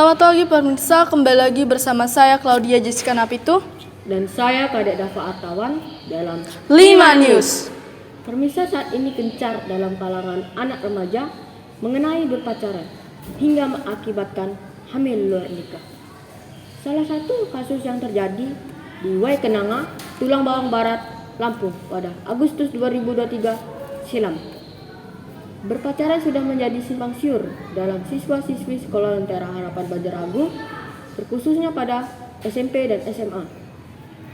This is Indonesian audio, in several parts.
Selamat pagi pemirsa, kembali lagi bersama saya Claudia Jessica Napitu dan saya Kadek Dava Artawan dalam 5 News. Pemirsa, saat ini gencar dalam kalangan anak remaja mengenai berpacaran hingga mengakibatkan hamil luar nikah. Salah satu kasus yang terjadi di Waikenanga, Tulang Bawang Barat, Lampung pada Agustus 2023 silam. Berpacaran sudah menjadi simpang siur dalam siswa-siswi Sekolah Lentera Harapan Banjaragung, terkhususnya pada SMP dan SMA.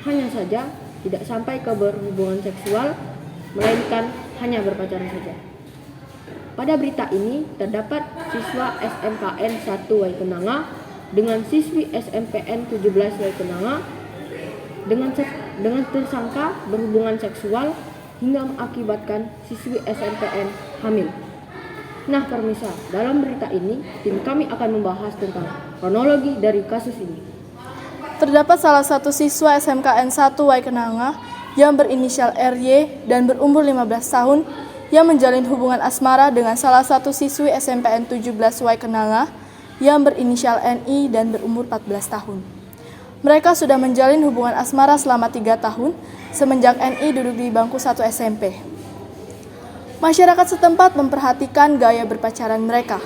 Hanya saja tidak sampai ke berhubungan seksual, melainkan hanya berpacaran saja. Pada berita ini terdapat siswa SMKN 1 Waikenanga dengan siswi SMPN 17 Waikenanga dengan tersangka berhubungan seksual hingga mengakibatkan siswi SMPN hamil. Nah pemirsa, dalam berita ini tim kami akan membahas tentang kronologi dari kasus ini. Terdapat salah satu siswa SMKN 1 Waikenanga yang berinisial RY dan berumur 15 tahun yang menjalin hubungan asmara dengan salah satu siswi SMPN 17 Waikenanga yang berinisial NI dan berumur 14 tahun. Mereka sudah menjalin hubungan asmara selama 3 tahun semenjak NI duduk di bangku 1 SMP. Masyarakat setempat memperhatikan gaya berpacaran mereka,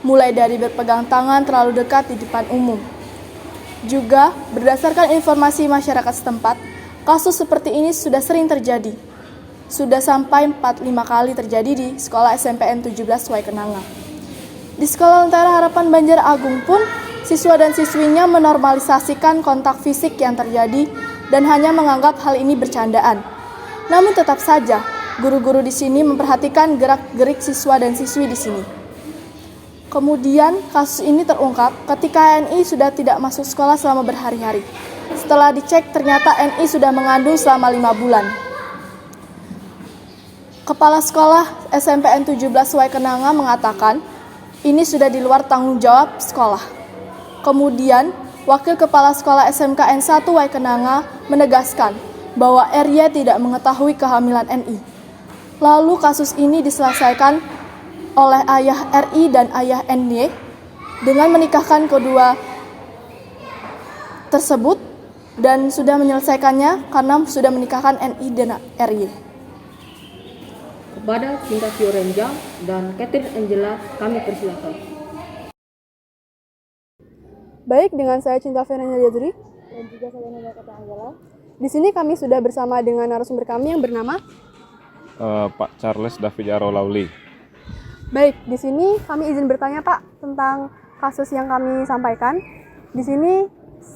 mulai dari berpegang tangan terlalu dekat di depan umum. Juga, berdasarkan informasi masyarakat setempat, kasus seperti ini sudah sering terjadi. Sudah sampai 4-5 kali terjadi di sekolah SMPN 17 Waikenanga. Di Sekolah Lentera Harapan Banjaragung pun, siswa dan siswinya menormalisasikan kontak fisik yang terjadi dan hanya menganggap hal ini bercandaan. Namun tetap saja, guru-guru di sini memperhatikan gerak-gerik siswa dan siswi di sini. Kemudian, kasus ini terungkap ketika NI sudah tidak masuk sekolah selama berhari-hari. Setelah dicek, ternyata NI sudah mengandung selama 5 bulan. Kepala Sekolah SMPN 17 Waikenanga mengatakan, ini sudah di luar tanggung jawab sekolah. Kemudian, Wakil Kepala Sekolah SMKN 1 Waikenanga menegaskan bahwa RY tidak mengetahui kehamilan NI. Lalu kasus ini diselesaikan oleh ayah RI dan ayah NY dengan menikahkan kedua tersebut dan sudah menyelesaikannya karena sudah menikahkan NI dan RY. Kepada Cinta Fiorenza dan Catherine Angela kami persilakan. Baik, dengan saya Cinta Fiorenza Jazuri Dan juga saya Nada Kata Angela. Di sini kami sudah bersama dengan narasumber kami yang bernama Pak Charles David Jaro Lauli. Baik, di sini kami izin bertanya Pak tentang kasus yang kami sampaikan. Di sini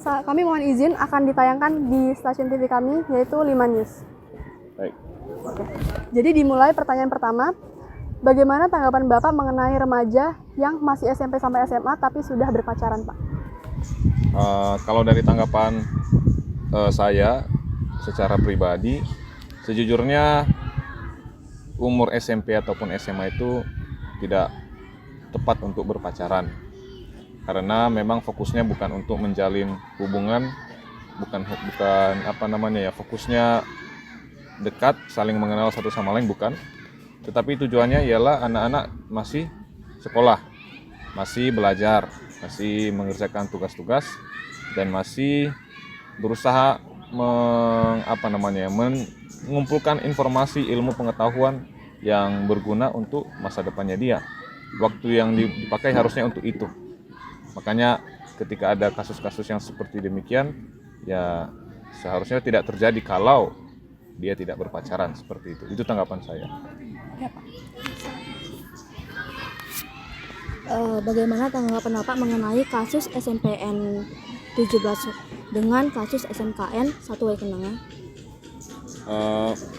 kami mohon izin akan ditayangkan di stasiun TV kami yaitu 5 News. Baik. Oke. Jadi dimulai pertanyaan pertama, bagaimana tanggapan Bapak mengenai remaja yang masih SMP sampai SMA tapi sudah berpacaran Pak? Kalau dari tanggapan saya secara pribadi, sejujurnya umur SMP ataupun SMA itu tidak tepat untuk berpacaran, karena memang fokusnya bukan untuk menjalin hubungan, bukan fokusnya dekat, saling mengenal satu sama lain, bukan. Tetapi tujuannya ialah anak-anak masih sekolah, masih belajar, masih mengerjakan tugas-tugas dan masih berusaha mengumpulkan informasi, ilmu pengetahuan yang berguna untuk masa depannya dia. Waktu yang dipakai harusnya untuk itu. Makanya ketika ada kasus-kasus yang seperti demikian, ya seharusnya tidak terjadi kalau dia tidak berpacaran seperti itu. Itu tanggapan saya. Ya, Pak. Bagaimana tanggapan Bapak mengenai kasus SMPN 17 dengan kasus SMKN 1 Waikenanga?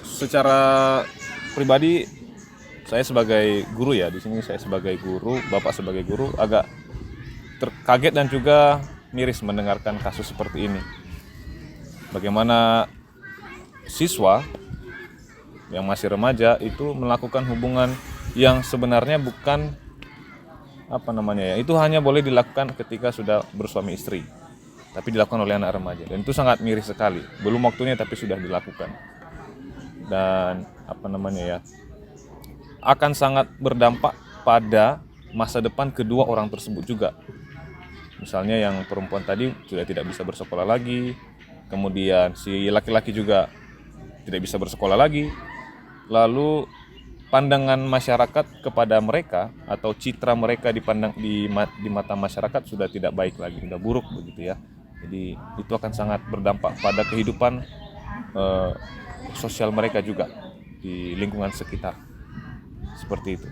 Secara pribadi saya sebagai guru ya, di sini saya sebagai guru, Bapak sebagai guru agak kaget dan juga miris mendengarkan kasus seperti ini. Bagaimana siswa yang masih remaja itu melakukan hubungan yang sebenarnya bukan itu hanya boleh dilakukan ketika sudah bersuami istri, tapi dilakukan oleh anak remaja, dan itu sangat miris sekali. Belum waktunya tapi sudah dilakukan, dan akan sangat berdampak pada masa depan kedua orang tersebut juga. Misalnya yang perempuan tadi sudah tidak bisa bersekolah lagi, kemudian si laki-laki juga tidak bisa bersekolah lagi. Lalu pandangan masyarakat kepada mereka atau citra mereka dipandang di mata masyarakat sudah tidak baik lagi, sudah buruk begitu ya. Jadi itu akan sangat berdampak pada kehidupan sosial mereka juga di lingkungan sekitar. Seperti itu.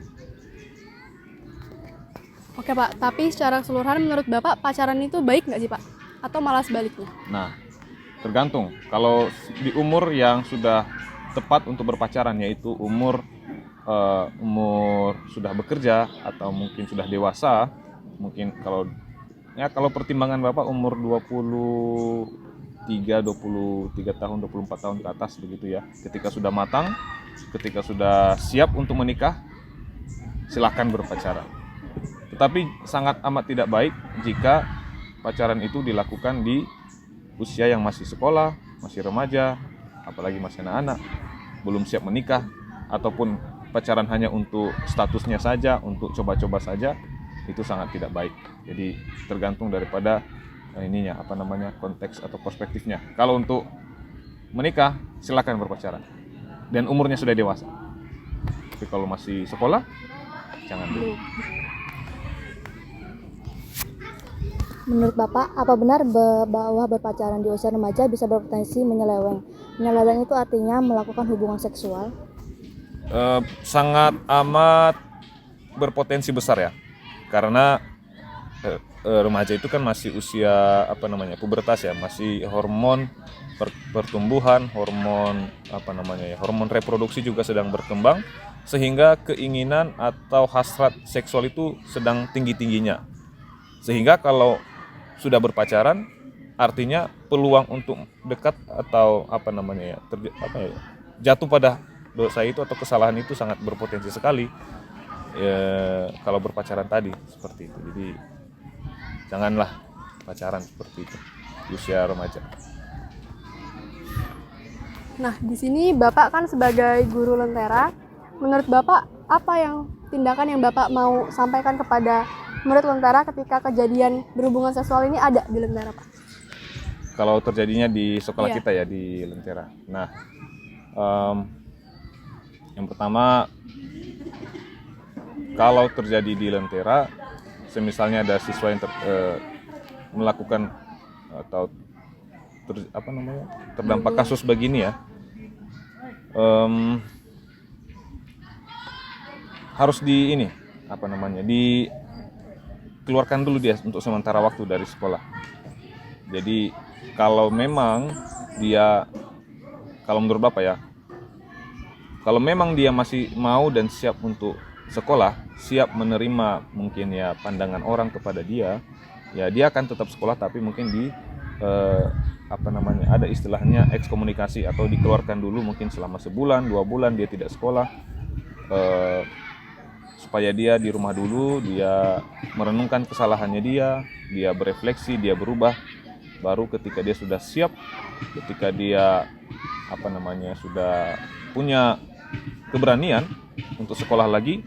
Oke Pak, tapi secara keseluruhan menurut Bapak pacaran itu baik nggak sih Pak? Atau malah sebaliknya? Nah, tergantung. Kalau di umur yang sudah tepat untuk berpacaran, yaitu umur sudah bekerja atau mungkin sudah dewasa, mungkin kalau pertimbangan Bapak umur 23 tahun, 24 tahun ke atas begitu ya. Ketika sudah matang, ketika sudah siap untuk menikah, silakan berpacaran. Tetapi sangat amat tidak baik jika pacaran itu dilakukan di usia yang masih sekolah, masih remaja, apalagi masih anak-anak, belum siap menikah, ataupun pacaran hanya untuk statusnya saja, untuk coba-coba saja, itu sangat tidak baik. Jadi tergantung daripada konteks atau perspektifnya. Kalau untuk menikah, silakan berpacaran dan umurnya sudah dewasa. Tapi kalau masih sekolah, jangan dulu. Menurut Bapak, apa benar bahwa berpacaran di usia remaja bisa berpotensi menyeleweng? Menyeleweng itu artinya melakukan hubungan seksual. Sangat amat berpotensi besar ya, karena remaja itu kan masih usia pubertas ya, masih hormon pertumbuhan, hormon reproduksi juga sedang berkembang, sehingga keinginan atau hasrat seksual itu sedang tinggi-tingginya. Sehingga kalau sudah berpacaran, artinya peluang untuk dekat atau jatuh pada dosa itu atau kesalahan itu sangat berpotensi sekali kalau berpacaran tadi seperti itu. Jadi janganlah pacaran seperti itu di usia remaja. Nah, di sini Bapak kan sebagai guru Lentera, menurut Bapak apa tindakan yang Bapak mau sampaikan kepada murid Lentera ketika kejadian berhubungan seksual ini ada di Lentera, Pak? Kalau terjadinya di sekolah Iya. kita ya, di Lentera. Nah, yang pertama, kalau terjadi di Lentera, semisalnya ada siswa yang melakukan atau terdampak kasus begini ya, harus dikeluarkan dulu dia untuk sementara waktu dari sekolah. Jadi kalau memang kalau menurut Bapak ya, kalau memang dia masih mau dan siap untuk sekolah, siap menerima mungkin ya pandangan orang kepada dia, ya dia akan tetap sekolah, tapi mungkin ada istilahnya ekskomunikasi atau dikeluarkan dulu mungkin selama sebulan, 2 bulan dia tidak sekolah, supaya dia di rumah dulu, dia merenungkan kesalahannya dia berefleksi, dia berubah. Baru ketika dia sudah siap, ketika dia sudah punya keberanian untuk sekolah lagi,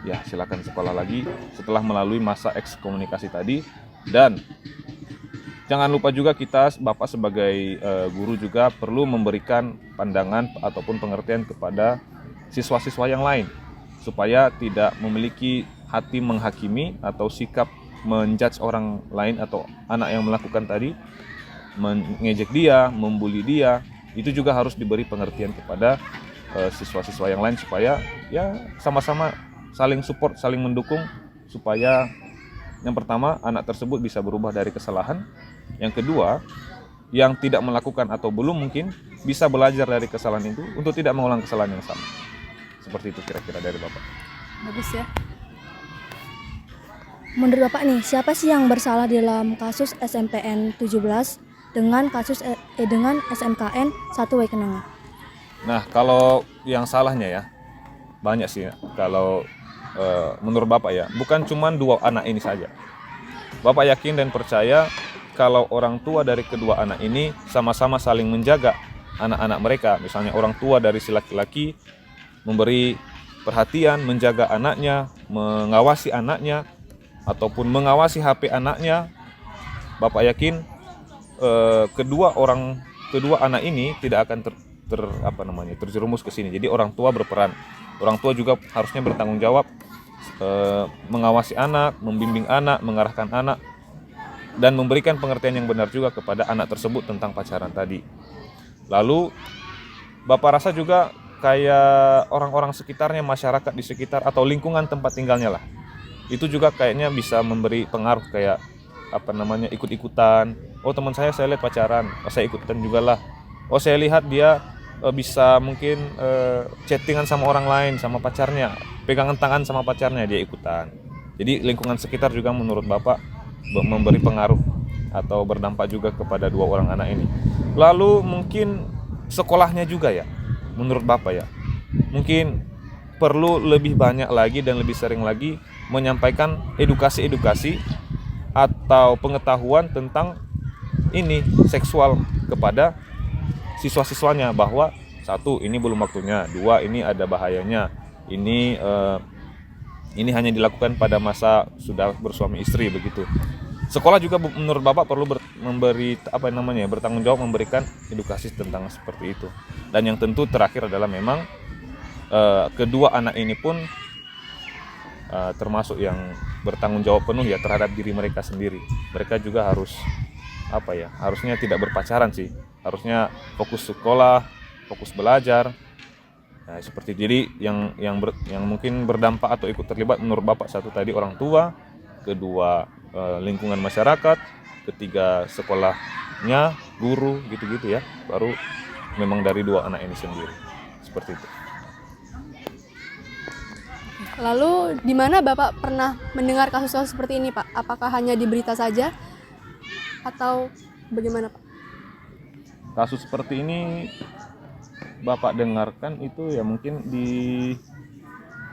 ya silakan sekolah lagi setelah melalui masa ekskomunikasi tadi. Dan jangan lupa juga kita Bapak sebagai guru juga perlu memberikan pandangan ataupun pengertian kepada siswa-siswa yang lain, supaya tidak memiliki hati menghakimi atau sikap menjudge orang lain atau anak yang melakukan tadi, mengejek dia, membuli dia. Itu juga harus diberi pengertian kepada siswa-siswa yang lain, supaya ya sama-sama saling support, saling mendukung, supaya yang pertama anak tersebut bisa berubah dari kesalahan, yang kedua yang tidak melakukan atau belum mungkin bisa belajar dari kesalahan itu untuk tidak mengulang kesalahan yang sama. Seperti itu kira-kira dari Bapak. Bagus ya. Menurut Bapak nih, siapa sih yang bersalah dalam kasus SMPN 17 dengan kasus dengan SMKN 1W Kenanga? Nah, kalau yang salahnya ya banyak sih. Kalau menurut Bapak ya, bukan cuma 2 anak ini saja. Bapak yakin dan percaya kalau orang tua dari kedua anak ini sama-sama saling menjaga anak-anak mereka. Misalnya orang tua dari si laki-laki memberi perhatian, menjaga anaknya, mengawasi anaknya, ataupun mengawasi HP anaknya, Bapak yakin kedua anak ini tidak akan terjerumus ke sini. Jadi orang tua berperan. Orang tua juga harusnya bertanggung jawab mengawasi anak, membimbing anak, mengarahkan anak, dan memberikan pengertian yang benar juga kepada anak tersebut tentang pacaran tadi. Lalu Bapak rasa juga kayak orang-orang sekitarnya, masyarakat di sekitar atau lingkungan tempat tinggalnya lah, itu juga kayaknya bisa memberi pengaruh, kayak ikut-ikutan. Oh, teman saya lihat pacaran, oh saya ikutan juga lah. Oh, saya lihat dia bisa mungkin chattingan sama orang lain, sama pacarnya, pegangan tangan sama pacarnya, dia ikutan. Jadi lingkungan sekitar juga menurut Bapak memberi pengaruh atau berdampak juga kepada dua orang anak ini. Lalu mungkin sekolahnya juga ya, menurut Bapak ya, mungkin perlu lebih banyak lagi dan lebih sering lagi menyampaikan edukasi atau pengetahuan tentang ini seksual kepada siswa-siswanya, bahwa satu, ini belum waktunya, dua, ini ada bahayanya, ini hanya dilakukan pada masa sudah bersuami istri begitu. Sekolah juga menurut Bapak perlu bertanggung jawab memberikan edukasi tentang seperti itu. Dan yang tentu terakhir adalah memang kedua anak ini pun termasuk yang bertanggung jawab penuh ya terhadap diri mereka sendiri. Mereka juga harusnya tidak berpacaran sih. Harusnya fokus sekolah, fokus belajar. Nah, seperti jadi yang mungkin berdampak atau ikut terlibat menurut Bapak, satu tadi orang tua, kedua lingkungan masyarakat, ketiga sekolahnya, guru gitu-gitu ya. Baru memang dari dua anak ini sendiri. Seperti itu. Lalu di mana Bapak pernah mendengar kasus-kasus seperti ini, Pak? Apakah hanya di berita saja atau bagaimana, Pak? Kasus seperti ini Bapak dengarkan itu ya mungkin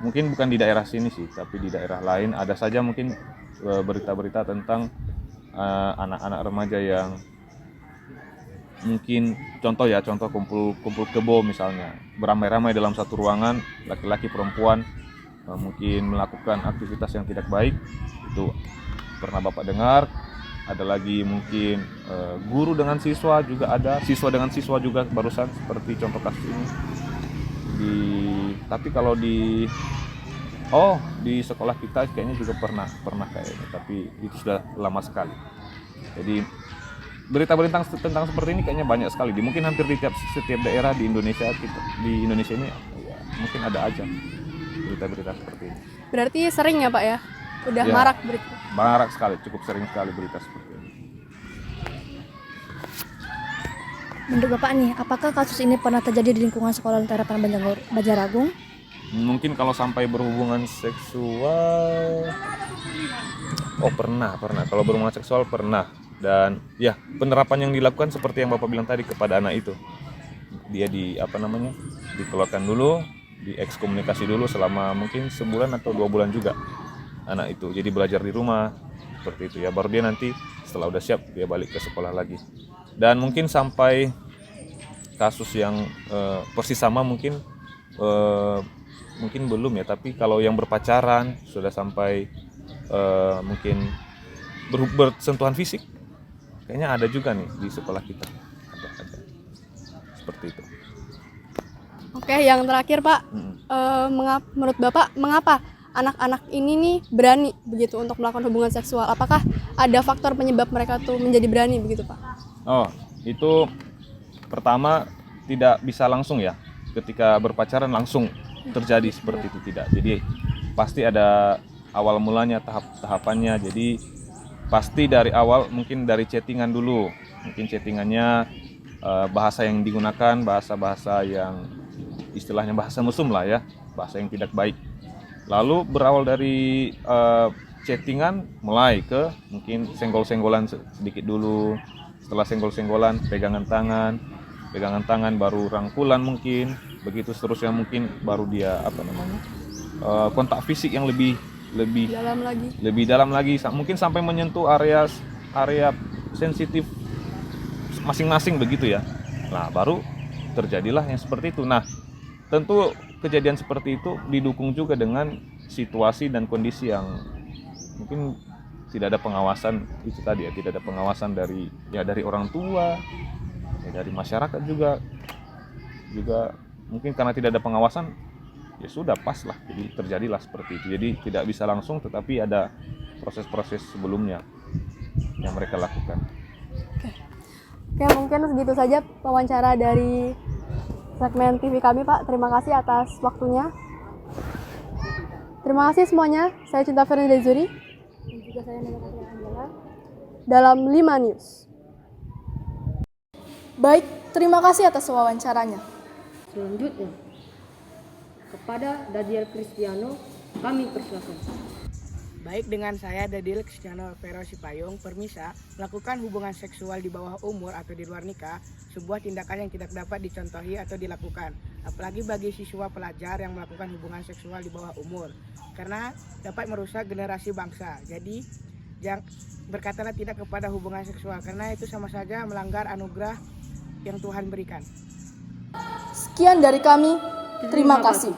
bukan di daerah sini sih, tapi di daerah lain ada saja mungkin berita-berita tentang anak-anak remaja yang mungkin contoh kumpul kebo misalnya, beramai-ramai dalam satu ruangan, laki-laki perempuan mungkin melakukan aktivitas yang tidak baik, itu pernah Bapak dengar. Ada lagi mungkin guru dengan siswa juga ada, siswa dengan siswa juga barusan seperti contoh kasus ini. Tapi kalau di sekolah kita kayaknya juga pernah kayaknya, tapi itu sudah lama sekali. Jadi berita-berita tentang seperti ini kayaknya banyak sekali. Mungkin hampir di setiap daerah di Indonesia ini ya, mungkin ada aja berita-berita seperti ini. Berarti sering ya, Pak ya? Udah Ya, marak berita. marak sekali, cukup sering sekali berita seperti ini. Menurut Bapak nih, apakah kasus ini pernah terjadi di lingkungan sekolah Lentera Banjaragung? Mungkin kalau sampai berhubungan seksual, pernah. Kalau berhubungan seksual pernah. Dan ya, penerapan yang dilakukan seperti yang Bapak bilang tadi kepada anak itu. Dia dikeluarkan dulu, diekskomunikasi dulu selama mungkin sebulan atau 2 bulan juga anak itu. Jadi belajar di rumah seperti itu ya. Baru dia nanti setelah udah siap dia balik ke sekolah lagi. Dan mungkin sampai kasus yang persis sama mungkin belum ya. Tapi kalau yang berpacaran sudah sampai mungkin bersentuhan fisik, kayaknya ada juga nih di sekolah kita. Ada. Seperti itu. Oke, yang terakhir, Pak. Menurut Bapak, mengapa anak-anak ini nih berani begitu untuk melakukan hubungan seksual? Apakah ada faktor penyebab mereka tuh menjadi berani begitu, Pak? Itu pertama tidak bisa langsung ya. Ketika berpacaran langsung terjadi seperti itu, tidak. Jadi pasti ada awal mulanya, tahapannya. Jadi pasti dari awal mungkin dari chattingan dulu. Mungkin chattingannya bahasa yang digunakan, bahasa-bahasa yang istilahnya bahasa mesum lah ya, bahasa yang tidak baik. Lalu berawal dari chattingan mulai ke mungkin senggol-senggolan sedikit dulu. Setelah senggol-senggolan, pegangan tangan, baru rangkulan mungkin. Begitu seterusnya mungkin baru dia kontak fisik yang lebih dalam lagi, mungkin sampai menyentuh area sensitif masing-masing begitu ya. Nah, baru terjadilah yang seperti itu. Nah, tentu kejadian seperti itu didukung juga dengan situasi dan kondisi yang mungkin tidak ada pengawasan itu tadi ya, tidak ada pengawasan dari orang tua, ya dari masyarakat juga mungkin karena tidak ada pengawasan ya sudah pas lah, jadi terjadilah seperti itu. Jadi tidak bisa langsung, tetapi ada proses-proses sebelumnya yang mereka lakukan. Oke, mungkin segitu saja wawancara dari segmen TV kami, Pak. Terima kasih atas waktunya. Terima kasih semuanya. Saya Cinta Fernanda Zuri. Dan juga saya Nela Katia Angela. Dalam 5 News. Baik, terima kasih atas wawancaranya. Selanjutnya, kepada Dadiel Cristiano, kami persilakan. Baik, dengan saya Dadil Cristiano Vero Sipayung, permisa, melakukan hubungan seksual di bawah umur atau di luar nikah, sebuah tindakan yang tidak dapat dicontohi atau dilakukan, apalagi bagi siswa pelajar yang melakukan hubungan seksual di bawah umur, karena dapat merusak generasi bangsa. Jadi, berkatalah tidak kepada hubungan seksual, karena itu sama saja melanggar anugerah yang Tuhan berikan. Sekian dari kami, terima kasih.